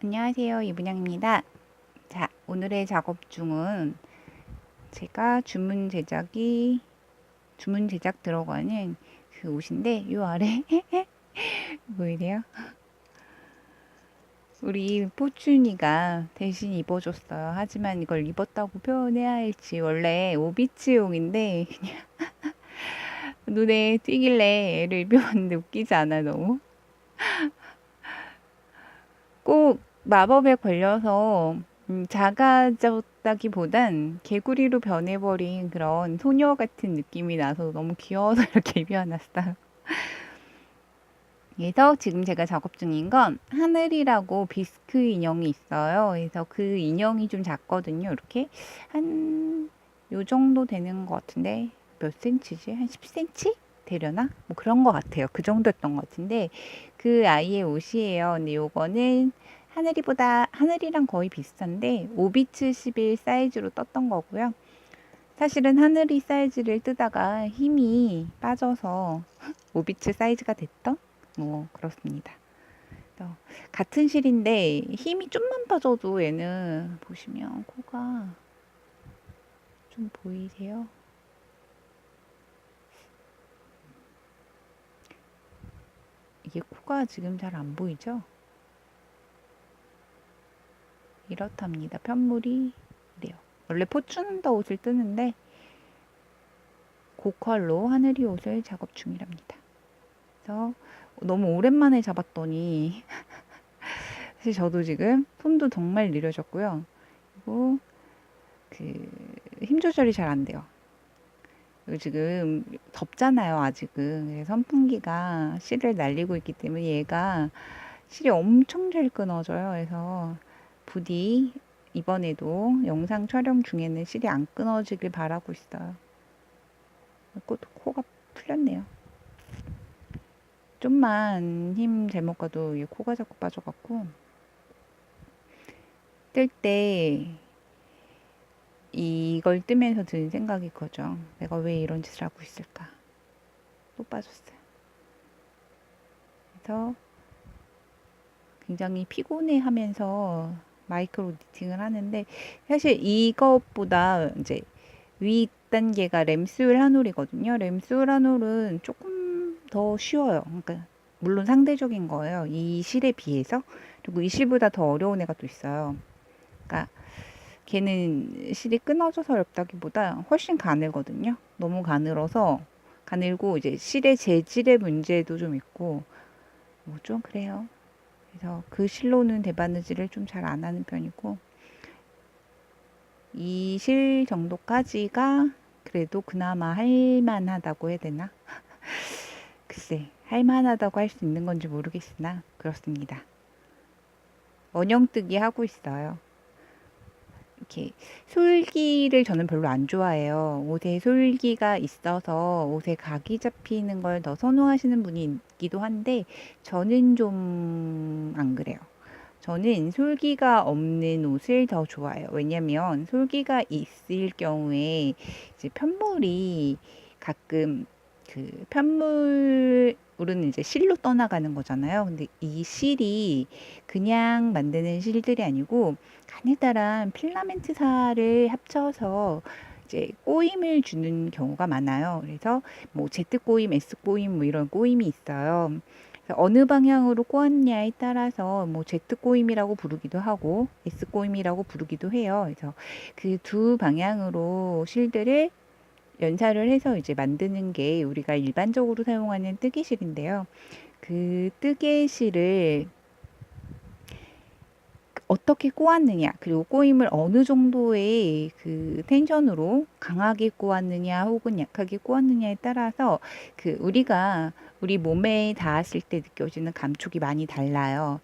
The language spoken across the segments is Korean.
안녕하세요. 이분양입니다. 자, 오늘의 작업 중은 제가 주문 제작 들어가는 그 옷인데, 요 아래 보이세요? 우리 포춘이가 대신 입어줬어요. 하지만 이걸 입었다고 표현해야 할지, 원래 오비츠용인데 눈에 띄길래 애를 입혀봤는데 웃기지 않아, 너무? 꼭 마법에 걸려서 작아졌다기보단 개구리로 변해버린 그런 소녀 같은 느낌이 나서 너무 귀여워서 이렇게 입혀놨어요. 그래서 지금 제가 작업 중인 건 하늘이라고 비스크 인형이 있어요. 그래서 그 인형이 좀 작거든요. 이렇게 한 요 정도 되는 것 같은데 몇 센치지? 한 10cm 되려나? 뭐 그런 것 같아요. 그 정도였던 것 같은데 그 아이의 옷이에요. 근데 요거는 하늘이랑 거의 비슷한데 5비츠 11 사이즈로 떴던 거고요. 사실은 하늘이 사이즈를 뜨다가 힘이 빠져서 5비츠 사이즈가 됐던 뭐 그렇습니다. 같은 실인데 힘이 좀만 빠져도 얘는 보시면 코가 좀 보이세요? 이게 코가 지금 잘 안 보이죠? 이렇답니다. 편물이 이래요. 원래 포춘더 옷을 뜨는데 고컬로 하늘이 옷을 작업 중이랍니다. 그래서 너무 오랜만에 잡았더니 사실 저도 지금 손도 정말 느려졌고요. 그리고 힘 조절이 잘 안 돼요. 그리고 지금 덥잖아요, 아직은. 그래서 선풍기가 실을 날리고 있기 때문에 얘가 실이 엄청 잘 끊어져요. 그래서 부디 이번에도 영상 촬영 중에는 실이 안 끊어지길 바라고 있어요. 코가 풀렸네요. 좀만 힘 잘못 가도 이 코가 자꾸 빠져갖고 뜰 때 이걸 뜨면서 드는 생각이 그거죠. 내가 왜 이런 짓을 하고 있을까? 또 빠졌어요. 그래서 굉장히 피곤해 하면서 마이크로 니팅을 하는데 사실 이것보다 이제 위 단계가 램스울 한올이거든요. 램스울 한올은 조금 더 쉬워요. 그러니까 물론 상대적인 거예요. 이 실에 비해서. 그리고 이 실보다 더 어려운 애가 또 있어요. 그러니까 걔는 실이 끊어져서 어렵다기보다 훨씬 가늘거든요. 너무 가늘고 이제 실의 재질의 문제도 좀 있고 뭐 좀 그래요. 그래서 그 실로는 대바느질을 좀 잘 안 하는 편이고 이 실 정도까지가 그래도 그나마 할만하다고 해야 되나? 글쎄, 할만하다고 할 수 있는 건지 모르겠으나 그렇습니다. 원형뜨기 하고 있어요. 이렇게 솔기를 저는 별로 안 좋아해요. 옷에 솔기가 있어서 옷에 각이 잡히는 걸 더 선호하시는 분이 있기도 한데 저는 좀 안 그래요. 저는 솔기가 없는 옷을 더 좋아해요. 왜냐면 솔기가 있을 경우에 이제 편물이 가끔 편물은 이제 실로 떠나가는 거잖아요. 근데 이 실이 그냥 만드는 실들이 아니고 가느다란 필라멘트사를 합쳐서 이제 꼬임을 주는 경우가 많아요. 그래서 뭐 Z 꼬임, S 꼬임 뭐 이런 꼬임이 있어요. 어느 방향으로 꼬았냐에 따라서 뭐 Z 꼬임이라고 부르기도 하고 S 꼬임이라고 부르기도 해요. 그래서 그 두 방향으로 실들을 연사를 해서 이제 만드는 게 우리가 일반적으로 사용하는 뜨개실인데요. 그 뜨개실을 어떻게 꼬았느냐, 그리고 꼬임을 어느 정도의 그 텐션으로 강하게 꼬았느냐, 혹은 약하게 꼬았느냐에 따라서 우리가 우리 몸에 닿았을 때 느껴지는 감촉이 많이 달라요.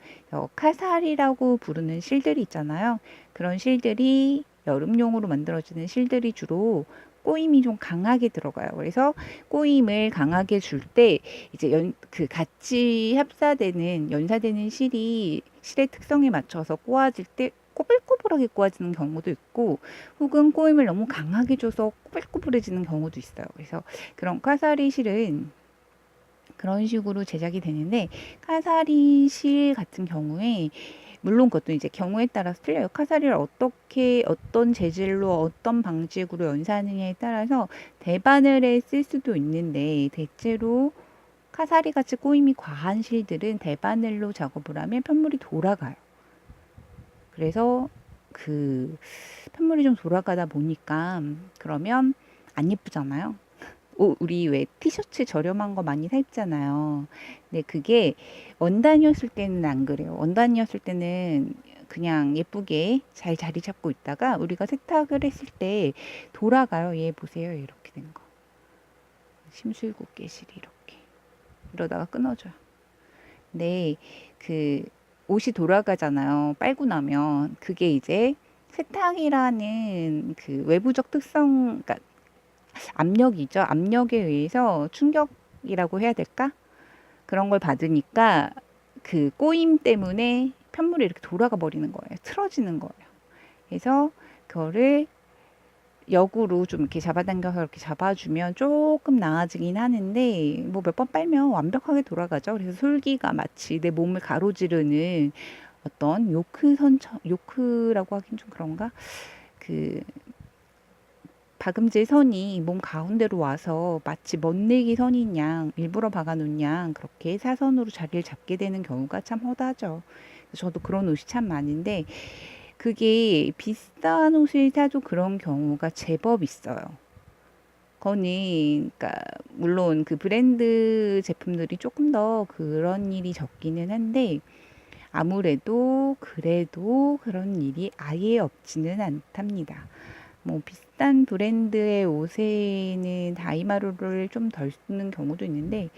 카살이라고 부르는 실들이 있잖아요. 그런 실들이 여름용으로 만들어지는 실들이 주로 꼬임이 좀 강하게 들어가요. 그래서 꼬임을 강하게 줄 때 이제 같이 연사되는 실의 특성에 맞춰서 꼬아질 때 꼬불꼬불하게 꼬아지는 경우도 있고 혹은 꼬임을 너무 강하게 줘서 꼬불꼬불해지는 경우도 있어요. 그래서 그런 카사리 실은 그런 식으로 제작이 되는데 카사리 실 같은 경우에 물론 그것도 이제 경우에 따라서 틀려요. 카사리를 어떻게 어떤 재질로 어떤 방식으로 연사하느냐에 따라서 대바늘에 쓸 수도 있는데 대체로 카사리 같이 꼬임이 과한 실들은 대바늘로 작업을 하면 편물이 돌아가요. 그래서 그 편물이 좀 돌아가다 보니까 그러면 안 예쁘잖아요. 우리 왜 티셔츠 저렴한 거 많이 사 입잖아요. 근데 그게 원단이었을 때는 안 그래요. 원단이었을 때는 그냥 예쁘게 잘 자리 잡고 있다가 우리가 세탁을 했을 때 돌아가요. 얘 보세요. 이렇게 된 거. 심술구 깨실이 이렇게. 이러다가 끊어져요. 근데 그 옷이 돌아가잖아요. 빨고 나면. 그게 이제 세탁이라는 그 외부적 특성, 그러니까 압력이죠. 압력에 의해서 충격이라고 해야 될까? 그런 걸 받으니까 그 꼬임 때문에 편물이 이렇게 돌아가 버리는 거예요. 틀어지는 거예요. 그래서 그거를 역으로 좀 이렇게 잡아당겨서 이렇게 잡아주면 조금 나아지긴 하는데 뭐 몇 번 빨면 완벽하게 돌아가죠. 그래서 솔기가 마치 내 몸을 가로지르는 어떤 요크라고 하긴 좀 그런가? 그 박음질 선이 몸 가운데로 와서 마치 멋내기 선인 양 일부러 박아놓은 양 그렇게 사선으로 자리를 잡게 되는 경우가 참 허다죠. 저도 그런 옷이 참 많은데 그게 비싼 옷을 사도 그런 경우가 제법 있어요. 그거는 그러니까 물론 그 브랜드 제품들이 조금 더 그런 일이 적기는 한데 아무래도 그래도 그런 일이 아예 없지는 않답니다. 뭐 비싼 브랜드의 옷에는 다이마루를 좀 덜 쓰는 경우도 있는데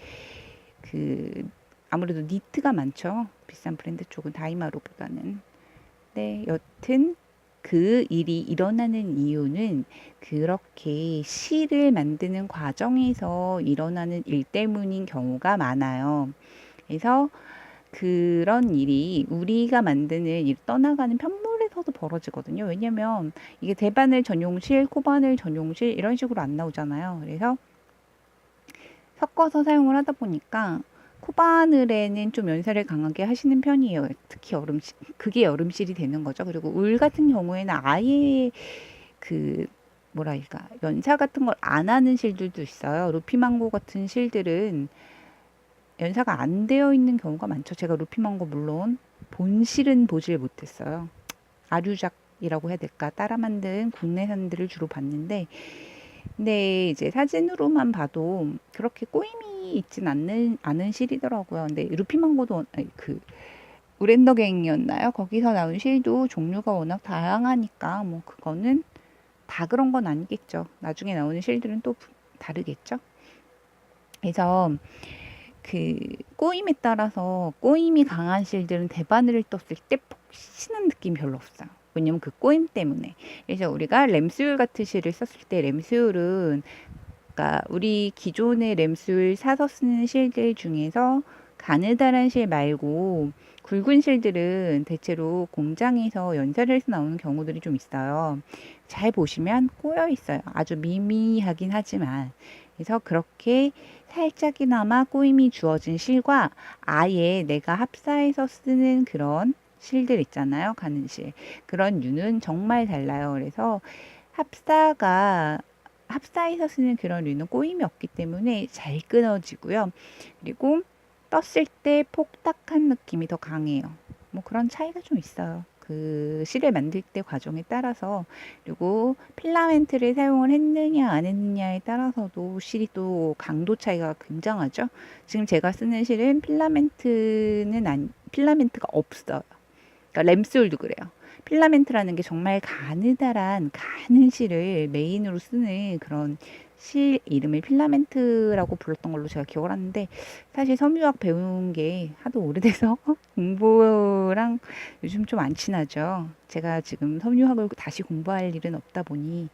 그 아무래도 니트가 많죠. 비싼 브랜드 쪽은 다이마루보다는. 네, 여튼 그 일이 일어나는 이유는 그렇게 실을 만드는 과정에서 일어나는 일 때문인 경우가 많아요. 그래서 그런 일이 우리가 만드는 일 떠나가는 편물에서도 벌어지거든요. 왜냐면 이게 대바늘 전용실, 코바늘 전용실 이런 식으로 안 나오잖아요. 그래서 섞어서 사용을 하다 보니까 코바늘에는 좀 연사를 강하게 하시는 편이에요. 특히 여름실, 그게 여름실이 되는 거죠. 그리고 울 같은 경우에는 아예 그 뭐랄까 연사 같은 걸 안 하는 실들도 있어요. 루피망고 같은 실들은 연사가 안 되어 있는 경우가 많죠. 제가 루피망고 물론 본실은 보질 못했어요. 아류작이라고 해야 될까? 따라 만든 국내산들을 주로 봤는데 근데 이제 사진으로만 봐도 그렇게 꼬임이 있진 않은 실이더라고요. 근데 루피망고도 그 우렌더갱이었나요? 거기서 나온 실도 종류가 워낙 다양하니까 뭐 그거는 다 그런 건 아니겠죠. 나중에 나오는 실들은 또 다르겠죠. 그래서 그 꼬임에 따라서 꼬임이 강한 실들은 대바늘을 떴을 때 폭신한 느낌이 별로 없어요. 왜냐면 그 꼬임 때문에. 그래서 우리가 램수율 같은 실을 썼을 때 램수율은 그러니까 우리 기존의 램수율 사서 쓰는 실들 중에서 가느다란 실 말고 굵은 실들은 대체로 공장에서 연사를 해서 나오는 경우들이 좀 있어요. 잘 보시면 꼬여 있어요. 아주 미미하긴 하지만. 그래서 그렇게 살짝이나마 꼬임이 주어진 실과 아예 내가 합사해서 쓰는 그런 실들 있잖아요. 가는 실. 그런 류는 정말 달라요. 그래서 합사해서 쓰는 그런 류는 꼬임이 없기 때문에 잘 끊어지고요. 그리고 떴을 때 폭닥한 느낌이 더 강해요. 뭐 그런 차이가 좀 있어요. 그 실을 만들 때 과정에 따라서 그리고 필라멘트를 사용을 했느냐 안 했느냐에 따라서도 실이 또 강도 차이가 굉장하죠. 지금 제가 쓰는 실은 필라멘트가 없어요. 그러니까 램솔도 그래요. 필라멘트라는 게 정말 가느다란 가는 실을 메인으로 쓰는 그런 실 이름을 필라멘트라고 불렀던 걸로 제가 기억을 하는데 사실 섬유학 배운 게 하도 오래돼서 공부랑 요즘 좀 안 친하죠. 제가 지금 섬유학을 다시 공부할 일은 없다 보니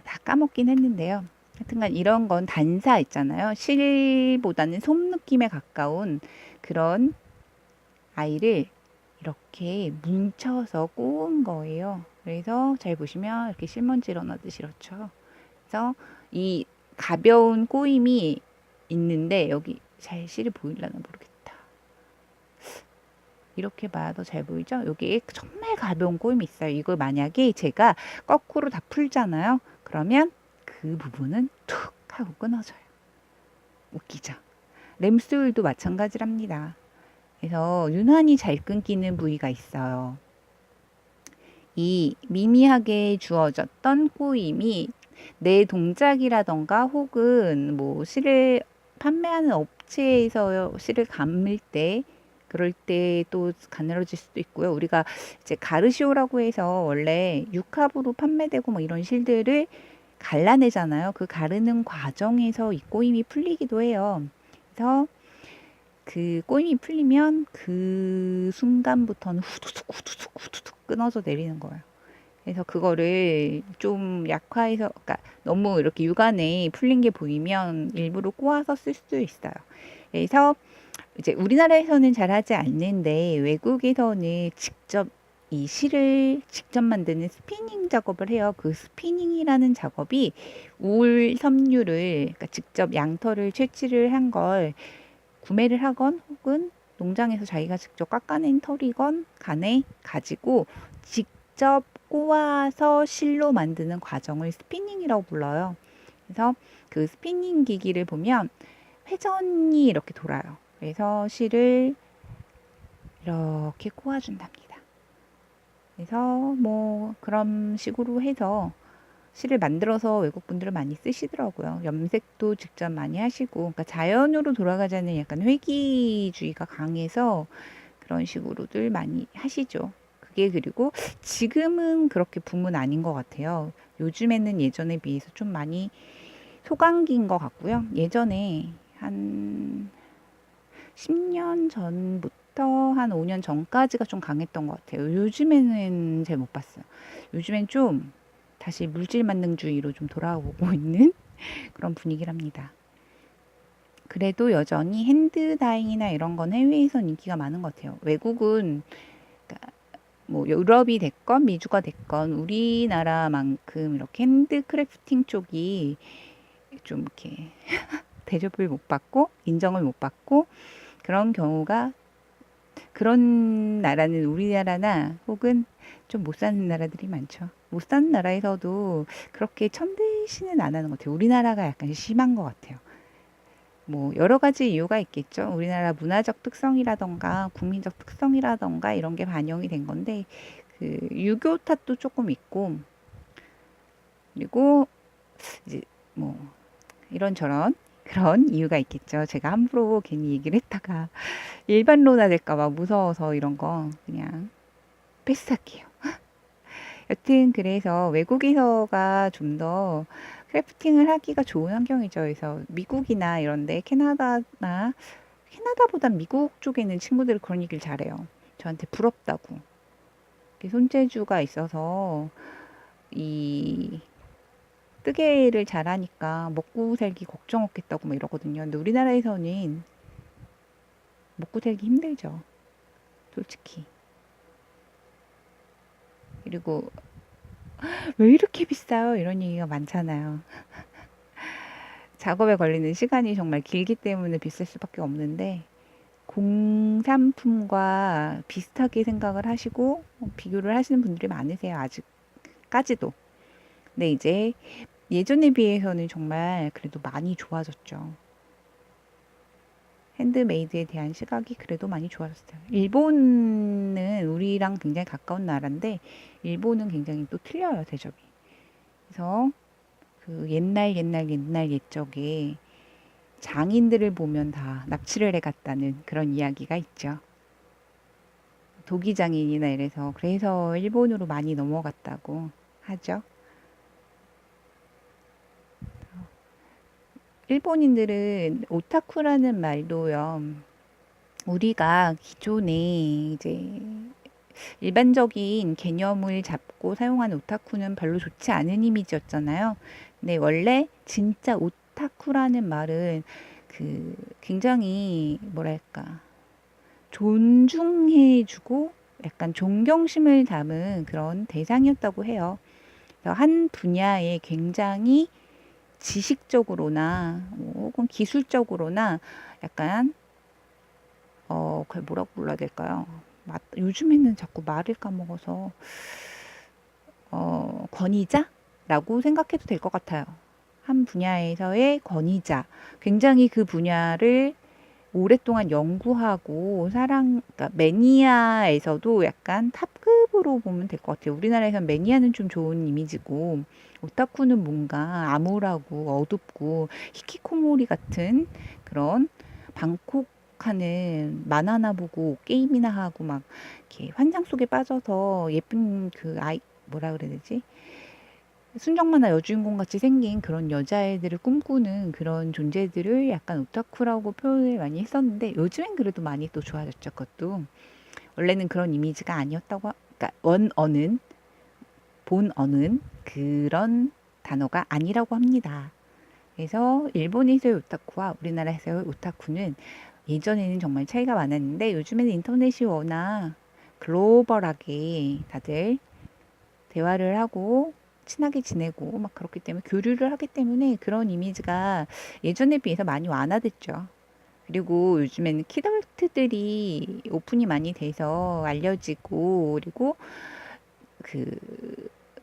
다 까먹긴 했는데요. 하여튼간 이런 건 단사 있잖아요. 실보다는 솜 느낌에 가까운 그런 아이를 이렇게 뭉쳐서 꼬은 거예요. 그래서 잘 보시면 이렇게 실먼지 일어나듯이 이렇죠. 그래서 이 가벼운 꼬임이 있는데 여기 잘 실이 보이려나 모르겠다. 이렇게 봐야 더 잘 보이죠? 여기에 정말 가벼운 꼬임이 있어요. 이걸 만약에 제가 거꾸로 다 풀잖아요. 그러면 그 부분은 툭 하고 끊어져요. 웃기죠? 램스울도 마찬가지랍니다. 그래서 유난히 잘 끊기는 부위가 있어요. 이 미미하게 주어졌던 꼬임이 내 동작이라던가 혹은 뭐 실을 판매하는 업체에서 실을 감을 때 그럴 때 또 가늘어질 수도 있고요. 우리가 이제 가르시오라고 해서 원래 육합으로 판매되고 뭐 이런 실들을 갈라내잖아요. 그 가르는 과정에서 이 꼬임이 풀리기도 해요. 그래서 그 꼬임이 풀리면 그 순간부터는 후두둑 후두둑 후두둑 끊어져 내리는 거예요. 그래서 그거를 좀 약화해서, 그러니까 너무 이렇게 육안에 풀린 게 보이면 일부러 꼬아서 쓸 수도 있어요. 그래서 이제 우리나라에서는 잘 하지 않는데 외국에서는 직접 이 실을 직접 만드는 스피닝 작업을 해요. 그 스피닝이라는 작업이 울 섬유를, 그러니까 직접 양털을 채취를 한 걸 구매를 하건 혹은 농장에서 자기가 직접 깎아낸 털이건 간에 가지고 직접 꼬아서 실로 만드는 과정을 스피닝이라고 불러요. 그래서 그 스피닝 기기를 보면 회전이 이렇게 돌아요. 그래서 실을 이렇게 꼬아준답니다. 그래서 뭐 그런 식으로 해서 실을 만들어서 외국 분들은 많이 쓰시더라고요. 염색도 직접 많이 하시고, 그러니까 자연으로 돌아가자는 약간 회귀주의가 강해서 그런 식으로들 많이 하시죠. 그게 그리고 지금은 그렇게 붐은 아닌 것 같아요. 요즘에는 예전에 비해서 좀 많이 소강기인 것 같고요. 예전에 한 10년 전부터 한 5년 전까지가 좀 강했던 것 같아요. 요즘에는 잘 못 봤어요. 요즘엔 좀 다시 물질 만능주의로 좀 돌아오고 있는 그런 분위기랍니다. 그래도 여전히 핸드다잉이나 이런 건 해외에선 인기가 많은 것 같아요. 외국은 그러니까 뭐 유럽이 됐건 미주가 됐건 우리나라만큼 이렇게 핸드크래프팅 쪽이 좀 이렇게 대접을 못 받고 인정을 못 받고 그런 경우가, 그런 나라는 우리나라나 혹은 좀 못 사는 나라들이 많죠. 못 사는 나라에서도 그렇게 천대시는 안 하는 것 같아요. 우리나라가 약간 심한 것 같아요. 뭐 여러 가지 이유가 있겠죠. 우리나라 문화적 특성이라던가 국민적 특성이라던가 이런 게 반영이 된 건데, 그 유교 탓도 조금 있고, 그리고 이제 뭐 이런저런 그런 이유가 있겠죠. 제가 함부로 괜히 얘기를 했다가 일반론화 될까 봐 무서워서 이런 거 그냥 패스할게요. 여튼 그래서 외국에서가 좀 더 크래프팅을 하기가 좋은 환경이죠. 그래서 미국이나 이런데 캐나다보단 미국 쪽에는 친구들이 그런 얘기를 잘해요. 저한테 부럽다고. 손재주가 있어서 이 뜨개를 잘하니까 먹고 살기 걱정 없겠다고 막 이러거든요. 근데 우리나라에서는 먹고 살기 힘들죠. 솔직히. 그리고 왜 이렇게 비싸요? 이런 얘기가 많잖아요. 작업에 걸리는 시간이 정말 길기 때문에 비쌀 수밖에 없는데 공산품과 비슷하게 생각을 하시고 비교를 하시는 분들이 많으세요. 아직까지도. 근데 이제 예전에 비해서는 정말 그래도 많이 좋아졌죠. 핸드메이드에 대한 시각이 그래도 많이 좋아졌어요. 일본은 우리랑 굉장히 가까운 나라인데 일본은 굉장히 또 틀려요, 대접이. 그래서 그 옛날 옛적에 장인들을 보면 다 납치를 해갔다는 그런 이야기가 있죠. 도기장인이나 이래서 그래서 일본으로 많이 넘어갔다고 하죠. 일본인들은 오타쿠라는 말도요. 우리가 기존에 이제 일반적인 개념을 잡고 사용하는 오타쿠는 별로 좋지 않은 이미지였잖아요. 근데 원래 진짜 오타쿠라는 말은 그 굉장히 뭐랄까 존중해주고 약간 존경심을 담은 그런 대상이었다고 해요. 그래서 한 분야에 굉장히 지식적으로나 뭐 혹은 기술적으로나 약간 그걸 뭐라고 불러야 될까요? 요즘에는 자꾸 말을 까먹어서 권위자라고 생각해도 될 것 같아요. 한 분야에서의 권위자. 굉장히 그 분야를 오랫동안 연구하고 그러니까 매니아에서도 약간 탑급으로 보면 될 것 같아요. 우리나라에선 매니아는 좀 좋은 이미지고 오타쿠는 뭔가 암울하고 어둡고 히키코모리 같은 그런 방콕하는 만화나 보고 게임이나 하고 막 이렇게 환상 속에 빠져서 예쁜 그 아이 뭐라 그래야 되지? 순정만화 여주인공 같이 생긴 그런 여자애들을 꿈꾸는 그런 존재들을 약간 오타쿠라고 표현을 많이 했었는데 요즘엔 그래도 많이 또 좋아졌죠. 그것도 원래는 그런 이미지가 아니었다고 그러니까 본어는 그런 단어가 아니라고 합니다. 그래서 일본에서의 오타쿠와 우리나라에서의 오타쿠는 예전에는 정말 차이가 많았는데 요즘에는 인터넷이 워낙 글로벌하게 다들 대화를 하고 친하게 지내고 막 그렇기 때문에 교류를 하기 때문에 그런 이미지가 예전에 비해서 많이 완화됐죠. 그리고 요즘에는 키덜트들이 오픈이 많이 돼서 알려지고 그리고 그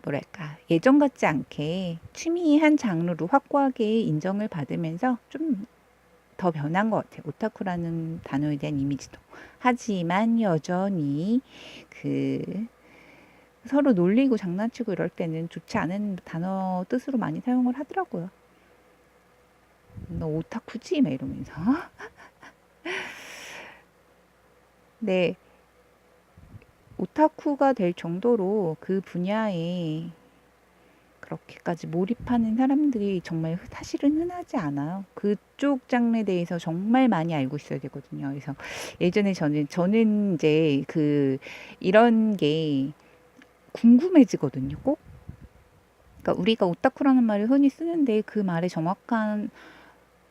뭐랄까 예전 같지 않게 취미의 한 장르로 확고하게 인정을 받으면서 좀 더 변한 것 같아요. 오타쿠라는 단어에 대한 이미지도. 하지만 여전히 그 서로 놀리고 장난치고 이럴 때는 좋지 않은 단어 뜻으로 많이 사용을 하더라고요. 너 오타쿠지? 막 이러면서. 네, 오타쿠가 될 정도로 그 분야에 그렇게까지 몰입하는 사람들이 정말 사실은 흔하지 않아요. 그쪽 장르에 대해서 정말 많이 알고 있어야 되거든요. 그래서 예전에 저는 이제 이런 게 궁금해지거든요. 꼭. 그러니까 우리가 오타쿠라는 말을 흔히 쓰는데 그 말의 정확한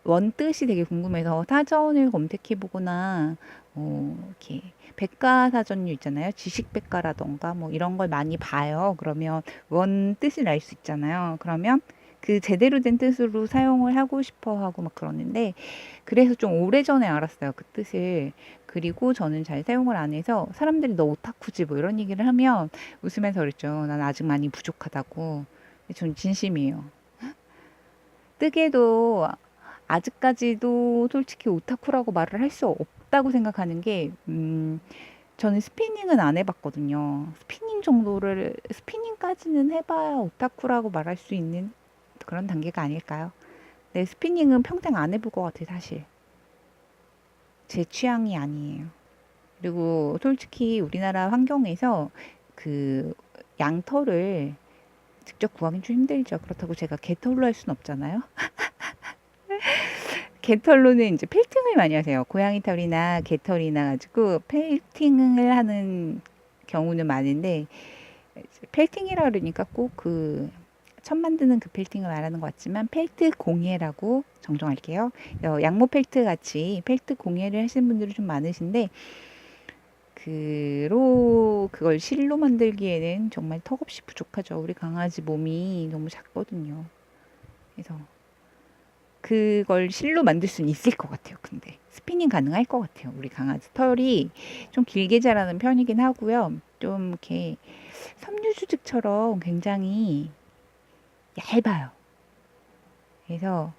원뜻이 되게 궁금해서 사전을 검색해 보거나 이렇게 백과사전류 있잖아요. 지식백과라던가 뭐 이런 걸 많이 봐요. 그러면 원뜻을 알 수 있잖아요. 그러면 그 제대로 된 뜻으로 사용을 하고 싶어 하고 막 그러는데 그래서 좀 오래전에 알았어요. 그 뜻을. 그리고 저는 잘 사용을 안 해서 사람들이 너 오타쿠지 뭐 이런 얘기를 하면 웃으면서 그랬죠. 난 아직 많이 부족하다고. 전 진심이에요. 뜨개도 아직까지도 솔직히 오타쿠라고 말을 할 수 없다고 생각하는 게, 저는 스피닝은 안 해봤거든요. 스피닝까지는 해봐야 오타쿠라고 말할 수 있는 그런 단계가 아닐까요? 네, 스피닝은 평생 안 해볼 것 같아요, 사실. 제 취향이 아니에요. 그리고 솔직히 우리나라 환경에서 그 양털을 직접 구하기 좀 힘들죠. 그렇다고 제가 개털로 할 수는 없잖아요. 개털로는 이제 필팅을 많이 하세요. 고양이 털이나 개털이나 가지고 필팅을 하는 경우는 많은데 펠팅이라 그러니까 꼭 천 만드는 그 펠팅을 말하는 것 같지만 펠트 공예라고 정정할게요. 양모 펠트 같이 펠트 공예를 하시는 분들이 좀 많으신데 그걸 실로 만들기에는 정말 턱없이 부족하죠. 우리 강아지 몸이 너무 작거든요. 그래서 그걸 실로 만들 수는 있을 것 같아요. 근데 스피닝 가능할 것 같아요. 우리 강아지 털이 좀 길게 자라는 편이긴 하고요. 좀 이렇게 섬유수직처럼 굉장히 얇아요. 그래서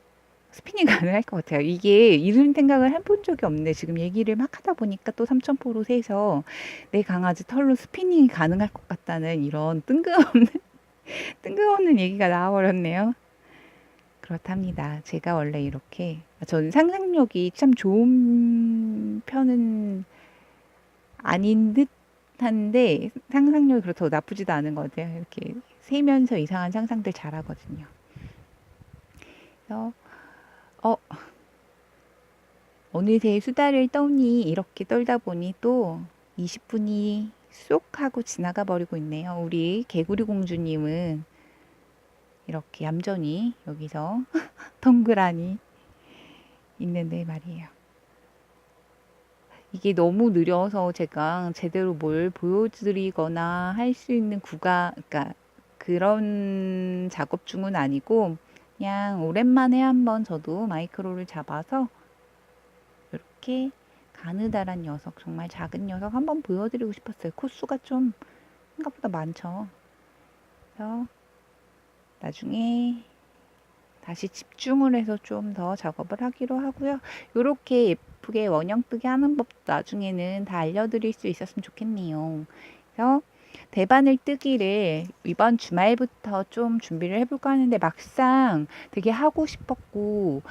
스피닝 가능할 것 같아요. 이게 이런 생각을 해본 적이 없는데 지금 얘기를 막 하다 보니까 또 삼천포로 새서 내 강아지 털로 스피닝이 가능할 것 같다는 이런 뜬금없는 얘기가 나와버렸네요. 그렇답니다. 제가 원래 이렇게 저는 상상력이 참 좋은 편은 아닌 듯 한데 상상력이 그렇다고 나쁘지도 않은 것 같아요. 이렇게 세면서 이상한 상상들 잘하거든요. 그래서 어 어느새 수다를 떠니 이렇게 떨다 보니 또 20분이 쏙 하고 지나가 버리고 있네요. 우리 개구리 공주님은 이렇게 얌전히 여기서 덩그라니 있는데 말이에요. 이게 너무 느려서 제가 제대로 뭘 보여드리거나 할 수 있는 그러니까 그런 작업 중은 아니고 그냥 오랜만에 한번 저도 마이크로를 잡아서 이렇게 가느다란 녀석, 정말 작은 녀석 한번 보여드리고 싶었어요. 코수가 좀 생각보다 많죠. 그래서 나중에 다시 집중을 해서 좀 더 작업을 하기로 하고요. 이렇게 예쁘게 원형 뜨기 하는 법도 나중에는 다 알려드릴 수 있었으면 좋겠네요. 그래서 대바늘 뜨기를 이번 주말부터 좀 준비를 해볼까 하는데 막상 되게 하고 싶었고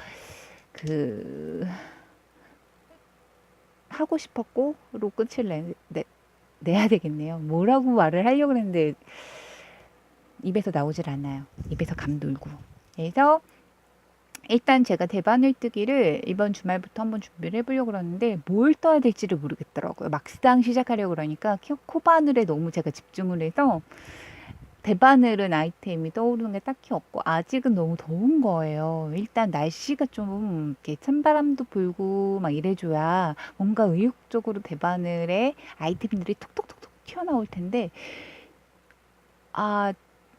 하고 싶었고로 끝을 내야 되겠네요. 뭐라고 말을 하려고 했는데 입에서 나오질 않아요. 입에서 감돌고. 그래서 일단 제가 대바늘 뜨기를 이번 주말부터 한번 준비를 해보려고 그러는데 뭘 떠야 될지를 모르겠더라고요. 막상 시작하려고 그러니까 코바늘에 너무 제가 집중을 해서 대바늘은 아이템이 떠오르는 게 딱히 없고 아직은 너무 더운 거예요. 일단 날씨가 좀 이렇게 찬바람도 불고 막 이래줘야 뭔가 의욕적으로 대바늘에 아이템들이 톡톡톡톡 튀어나올 텐데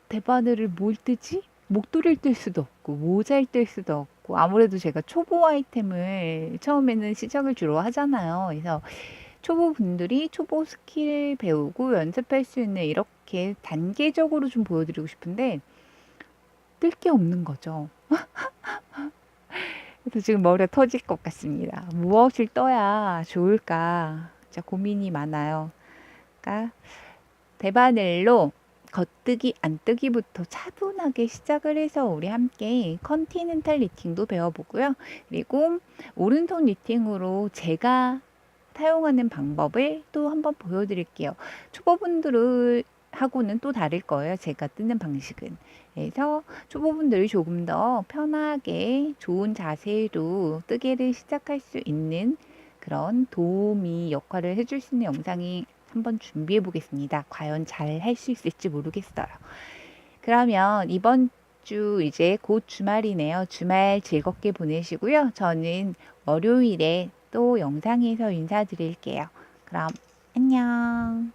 대바늘을 뭘 뜨지? 목도리를 뜰 수도 없고 모자를 뜰 수도 없고 아무래도 제가 초보 아이템을 처음에는 시작을 주로 하잖아요. 그래서 초보분들이 초보 스킬 배우고 연습할 수 있는 이렇게 단계적으로 좀 보여드리고 싶은데 뜰 게 없는 거죠. 그래서 지금 머리가 터질 것 같습니다. 무엇을 떠야 좋을까? 진짜 고민이 많아요. 그러니까 대바늘로 겉뜨기, 안뜨기부터 차분하게 시작을 해서 우리 함께 컨티넨탈 니팅도 배워보고요. 그리고 오른손 니팅으로 제가 사용하는 방법을 또 한번 보여드릴게요. 초보분들을 하고는 또 다를 거예요. 제가 뜨는 방식은. 그래서 초보분들이 조금 더 편하게 좋은 자세로 뜨개를 시작할 수 있는 그런 도우미 역할을 해줄 수 있는 영상이 한번 준비해 보겠습니다. 과연 잘 할 수 있을지 모르겠어요. 그러면 이번 주 이제 곧 주말이네요. 주말 즐겁게 보내시고요. 저는 월요일에 또 영상에서 인사드릴게요. 그럼 안녕.